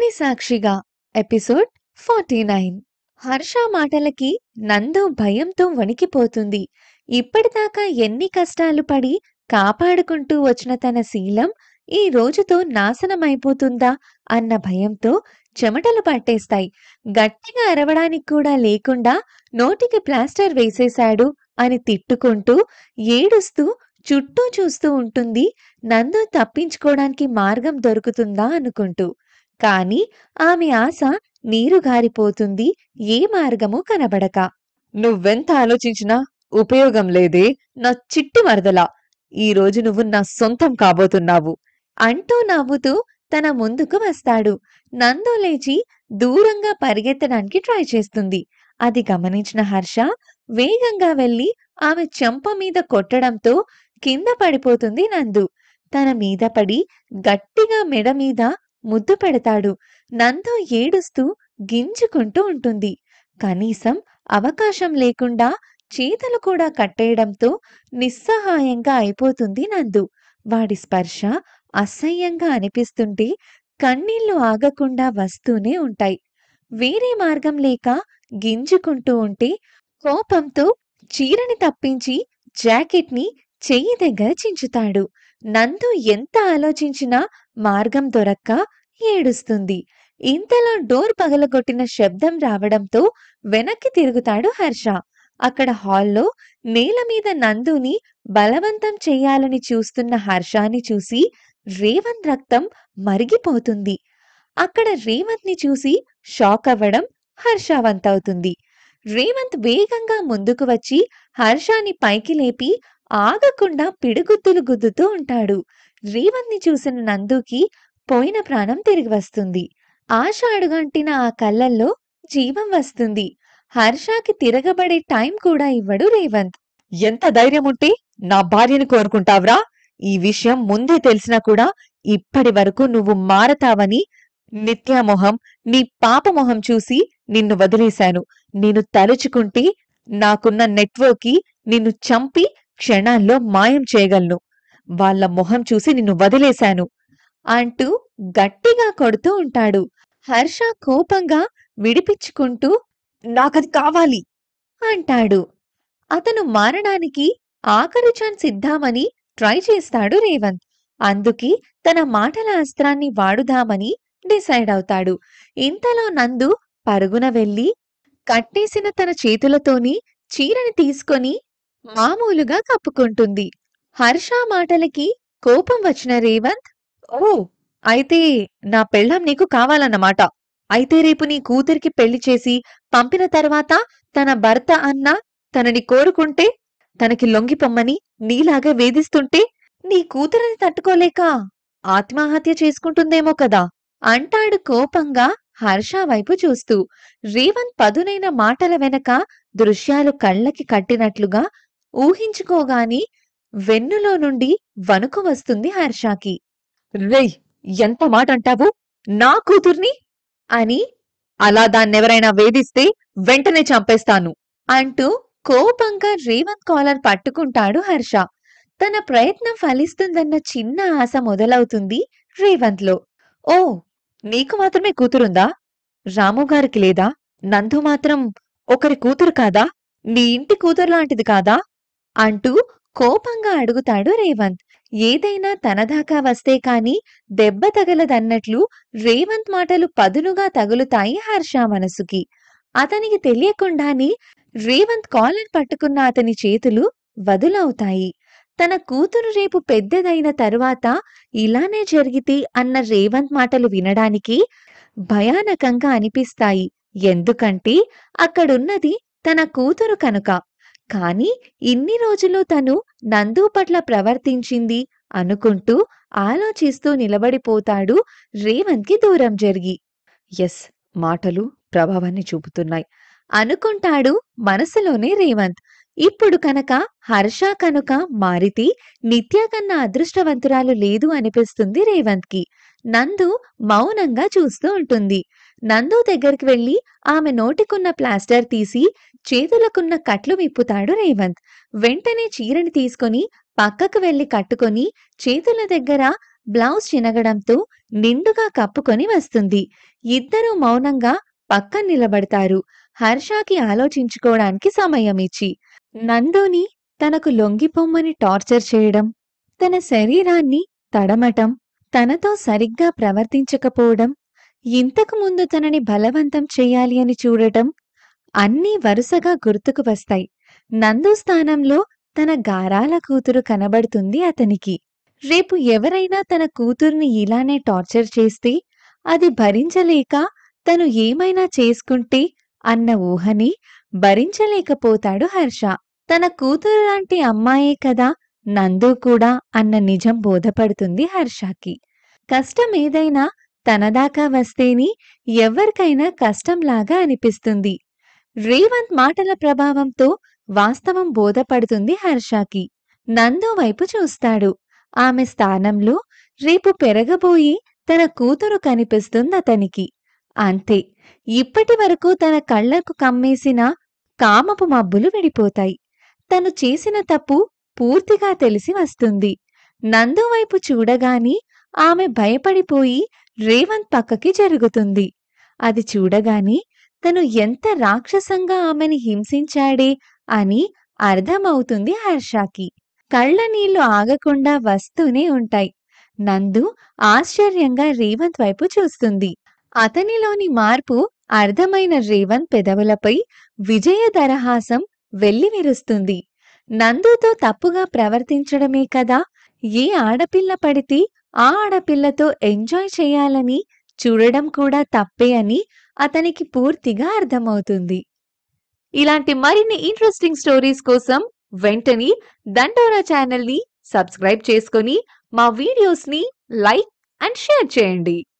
అగ్నిసాక్షిగా episode 49. Harsha మాటలకి నందు భయంతో వణికిపోతుంది. ఇప్పటిదాకా ఎన్ని కష్టాలు పడి కాపాడుకుంటూ వచ్చిన తన శీలం ఈ రోజుతో నాశనమైపోతుందా అన్న భయంతో చెమటలు పట్టేస్తాయి. గట్టిగా అరవడానికి కూడా లేకుండా నోటికి ప్లాస్టర్ వేసేశాడు అని తిట్టుకుంటూ ఏడుస్తూ చుట్టూ చూస్తూ ఉంటుంది. నందు తప్పించుకోవడానికి మార్గం దొరుకుతుందా అనుకుంటూ. కాని ఆమె ఆశ నీరుగారిపోతుంది ఏ మార్గమూ కనబడక. నువ్వెంత ఆలోచించినా ఉపయోగం లేదే నా చిట్టి మరదలా. ఈరోజు నువ్వు నా సొంతం కాబోతున్నావు అంటూ నవ్వుతూ తన ముందుకు వస్తాడు. నందు లేచి దూరంగా పరిగెత్తడానికి ట్రై చేస్తుంది. అది గమనించిన హర్ష వేగంగా వెళ్లి ఆమె చెంప మీద కొట్టడంతో కింద పడిపోతుంది నందు. తన మీద పడి గట్టిగా మెడ మీద ముద్దు పెడతాడు. నందు ఏడుస్తూ గింజుకుంటూ ఉంటుంది. కనీసం అవకాశం లేకుండా చేతులు కూడా కట్టేయడంతో నిస్సహాయంగా అయిపోతుంది నందు. వాడి స్పర్శ అసహ్యంగా అనిపిస్తుంటే కన్నీళ్లు ఆగకుండా వస్తూనే ఉంటాయి. వేరే మార్గం లేక గింజుకుంటూ ఉంటే కోపంతో చీరని తప్పించి జాకెట్ని చెయ్యి దగ్గర చించుతాడు. నందు ఎంత ఆలోచించినా మార్గం దొరక్క ఏడుస్తుంది. ఇంతలో డోర్ పగలగొట్టిన శబ్దం రావడంతో వెనక్కి తిరుగుతాడు హర్ష. అక్కడ హాల్లో నేల మీద నందుని బలవంతం చెయ్యాలని చూస్తున్న హర్షాని చూసి రేవంత్ రక్తం మరిగిపోతుంది. అక్కడ రేవంత్ ని చూసి షాక్ అవ్వడం హర్ష వంతవుతుంది. రేవంత్ వేగంగా ముందుకు వచ్చి హర్షాని పైకి లేపి ఆగకుండా పిడిగుద్దులు గుద్దుతూ ఉంటాడు. రేవంత్ ని చూసిన నందుకి పోయిన ప్రాణం తిరిగి వస్తుంది. ఆశ అడుగంటిన ఆ కళ్ళల్లో జీవం వస్తుంది. హర్షకి తిరగబడే టైం కూడా ఇవ్వడు రేవంత్. ఎంత ధైర్యముంటే నా భార్యను కోరుకుంటావ్రా? ఈ విషయం ముందే తెలిసినా కూడా ఇప్పటి వరకు నువ్వు మారతావని నిత్యామొహం నీ పాపమొహం చూసి నిన్ను వదిలేశాను. నేను తలుచుకుంటే నాకున్న నెట్వర్క్ కి నిన్ను చంపి క్షణాల్లో మాయం చేయగలను. వాళ్ళ మొహం చూసి నిన్ను వదిలేశాను అంటూ గట్టిగా కొడుతూ ఉంటాడు. హర్ష కోపంగా విడిపించుకుంటూ నాకది కావాలి అంటాడు. అతను మారడానికి ఆఖరి ఛాన్స్ ఇద్దామని ట్రై చేస్తాడు రేవంత్. అందుకే తన మాటల అస్త్రాన్ని వాడుదామని డిసైడ్ అవుతాడు. ఇంతలో నందు పరుగున వెళ్లి కట్టేసిన తన చేతులతోని చీరని తీసుకొని మామూలుగా కప్పుకుంటుంది. హర్ష మాటలకి కోపం వచ్చిన రేవంత్, ఓ అయితే నా పెళ్ళాం నీకు కావాలన్నమాట. అయితే రేపు నీ కూతురికి పెళ్లి చేసి పంపిన తర్వాత తన భర్త అన్న తనని కోరుకుంటే తనకి లొంగిపొమ్మని నీలాగా వేధిస్తుంటే నీ కూతురిని తట్టుకోలేక ఆత్మహత్య చేసుకుంటుందేమో కదా అంటాడు కోపంగా హర్ష వైపు చూస్తూ. రేవంత్ పదునైన మాటల వెనక దృశ్యాలు కళ్ళకి కట్టినట్లుగా ఊహించుకోగాని వెన్నులో నుండి వణుకు వస్తుంది హర్షకి. రేయ్, ఎంత మాట అంటావు నా కూతుర్ని అని? అలా దాన్నెవరైనా వేధిస్తే వెంటనే చంపేస్తాను అంటూ కోపంగా రేవంత్ కాలర్ పట్టుకుంటాడు హర్ష. తన ప్రయత్నం ఫలిస్తుందన్న చిన్న ఆశ మొదలవుతుంది రేవంత్లో. ఓ, నీకు మాత్రమే కూతురుందా? రాముగారికి లేదా? నందు మాత్రం ఒకరి కూతురు కాదా? నీ ఇంటి కూతురు లాంటిది కాదా అంటూ కోపంగా అడుగుతాడు రేవంత్. ఏదైనా తనదాకా వస్తే కాని దెబ్బ తగలదన్నట్లు రేవంత్ మాటలు పదునుగా తగులుతాయి హర్ష మనసుకి. అతనికి తెలియకుండానే రేవంత్ కాలర్ పట్టుకున్న అతని చేతులు వదులవుతాయి. తన కూతురు రేపు పెద్దదైన తరువాత ఇలానే జరిగితే అన్న రేవంత్ మాటలు వినడానికి భయానకంగా అనిపిస్తాయి. ఎందుకంటే అక్కడున్నది తన కూతురు కనుక. కాని ఇన్ని రోజులు తను నందు పట్ల ప్రవర్తించింది అనుకుంటూ ఆలోచిస్తూ నిలబడిపోతాడు రేవంత్కి దూరం జరిగి. ఎస్, మాటలు ప్రభావాన్ని చూపుతున్నాయి అనుకుంటాడు మనసులోనే రేవంత్. ఇప్పుడు కనుక హర్ష కనుక మారితే నిత్య కన్నా అదృష్టవంతురాలు లేదు అనిపిస్తుంది రేవంత్కి. నందు మౌనంగా చూస్తూ ఉంటుంది. నందు దగ్గరికి వెళ్లి ఆమె నోటికున్న ప్లాస్టర్ తీసి చేతులకున్న కట్లు విప్పుతాడు రేవంత్. వెంటనే చీరని తీసుకొని పక్కకు వెళ్లి కట్టుకొని చేతుల దగ్గర బ్లౌజ్ చినగడంతో నిండుగా కప్పుకొని వస్తుంది. ఇద్దరూ మౌనంగా పక్కన నిలబడతారు. హర్షకి ఆలోచించుకోవడానికి సమయమిచ్చి. నందుని తనకు లొంగిపొమ్మని టార్చర్ చేయడం, తన శరీరాన్ని తడమటం, తనతో సరిగ్గా ప్రవర్తించకపోవడం, ఇంతకు ముందు తనని బలవంతం చెయ్యాలి అని చూడటం అన్నీ వరుసగా గుర్తుకు వస్తాయి. నందు స్థానంలో తన గారాల కూతురు కనబడుతుంది అతనికి. రేపు ఎవరైనా తన కూతుర్ని ఇలానే టార్చర్ చేస్తే అది భరించలేక తను ఏమైనా చేసుకుంటే అన్న ఊహని భరించలేకపోతాడు హర్ష. తన కూతురు లాంటి అమ్మాయే కదా నందు కూడా అన్న నిజం బోధపడుతుంది హర్షకి. కష్టమేదైనా తనదాకా వస్తేని ఎవ్వరికైనా కష్టంలాగా అనిపిస్తుంది. రేవంత్ మాటల ప్రభావంతో వాస్తవం బోధపడుతుంది హర్షకి. నందు వైపు చూస్తాడు. ఆమె స్థానంలో రేపు పెరగబోయి తన కూతురు కనిపిస్తుందతనికి. అంతే. ఇప్పటి వరకు తన కళ్లకు కమ్మేసిన కామపు మబ్బులు విడిపోతాయి. తను చేసిన తప్పు పూర్తిగా తెలిసి వస్తుంది. నందు వైపు చూడగాని ఆమె భయపడిపోయి రేవంత్ పక్కకి జరుగుతుంది. అది చూడగాని తను ఎంత రాక్షసంగా ఆమెని హింసించాడే అని అర్థమవుతుంది హర్షకి. కళ్ళ నీళ్లు ఆగకుండా వస్తూనే ఉంటాయి. నందు ఆశ్చర్యంగా రేవంత్ వైపు చూస్తుంది. అతనిలోని మార్పు అర్థమైన రేవంత్ పెదవులపై విజయ దరహాసం వెల్లివిరుస్తుంది. నందుతో తప్పుగా ప్రవర్తించడమే కదా ఏ ఆడపిల్ల పడితే ఆ ఆడపిల్లతో ఎంజాయ్ చేయాలని చూడడం కూడా తప్పే అని అతనికి పూర్తిగా అర్థమవుతుంది. ఇలాంటి మరిన్ని ఇంట్రెస్టింగ్ స్టోరీస్ కోసం వెంటనే దండోరా ఛానల్ని సబ్స్క్రైబ్ చేసుకొని మా వీడియోస్ని లైక్ అండ్ షేర్ చేయండి.